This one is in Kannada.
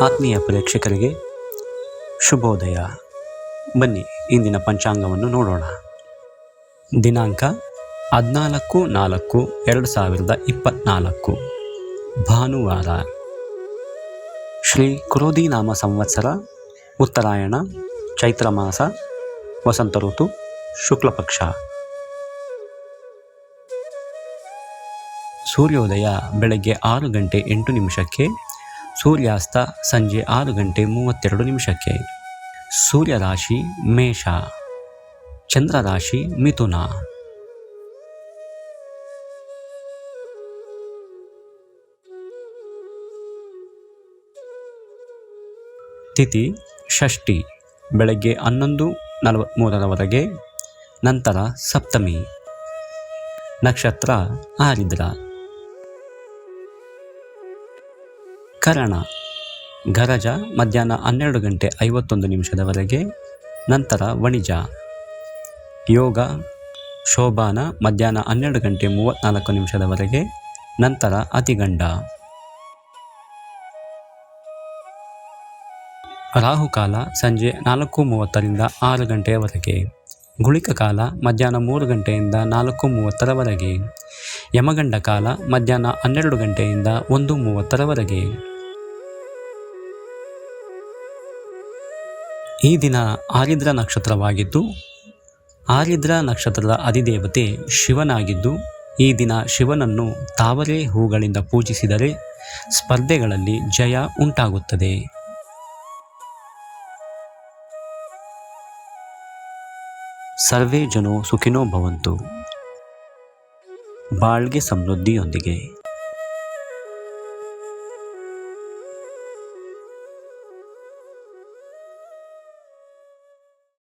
ಆತ್ಮೀಯ ಪ್ರೇಕ್ಷಕರಿಗೆ ಶುಭೋದಯ. ಬನ್ನಿ ಇಂದಿನ ಪಂಚಾಂಗವನ್ನು ನೋಡೋಣ. ದಿನಾಂಕ 14/4/2024 ಭಾನುವಾರ. ಶ್ರೀ ಕ್ರೋಧಿನಾಮ ಸಂವತ್ಸರ, ಉತ್ತರಾಯಣ, ಚೈತ್ರ ಮಾಸ, ವಸಂತ ಋತು, ಶುಕ್ಲಪಕ್ಷ. ಸೂರ್ಯೋದಯ ಬೆಳಗ್ಗೆ 6:08, ಸೂರ್ಯಾಸ್ತ ಸಂಜೆ 6:32. ಸೂರ್ಯ ರಾಶಿ ಮೇಷ, ಚಂದ್ರ ರಾಶಿ ಮಿಥುನ. ತಿಥಿ ಷಷ್ಠಿ ಬೆಳಗ್ಗೆ 11:43 ನಂತರ ಸಪ್ತಮಿ. ನಕ್ಷತ್ರ ಆರಿದ್ರ. ಕರಣ ಗರಜ ಮಧ್ಯಾಹ್ನ 12:51 ನಂತರ ವಣಿಜ. ಯೋಗ ಶೋಭಾನ ಮಧ್ಯಾಹ್ನ 12:34 ನಂತರ ಅತಿಗಂಡ. ರಾಹುಕಾಲ ಸಂಜೆ 4:30 6 ಗುಳಿಕ ಕಾಲ ಮಧ್ಯಾಹ್ನ 3 4:30 ಯಮಗಂಡ ಕಾಲ ಮಧ್ಯಾಹ್ನ 12 1:30. ಈ ದಿನ ಆರಿದ್ರ ನಕ್ಷತ್ರವಾಗಿದ್ದು, ಆರಿದ್ರ ನಕ್ಷತ್ರದ ಅಧಿದೇವತೆ ಶಿವನಾಗಿದ್ದು, ಈ ದಿನ ಶಿವನನ್ನು ತಾವರೆ ಹೂಗಳಿಂದ ಪೂಜಿಸಿದರೆ ಸ್ಪರ್ಧೆಗಳಲ್ಲಿ ಜಯ ಉಂಟಾಗುತ್ತದೆ. ಸರ್ವೇ ಜನೋ ಸುಖಿನೋ ಭವಂತು. ಬಾಳ್ಗೆ ಸಮೃದ್ಧಿಯೊಂದಿಗೆ.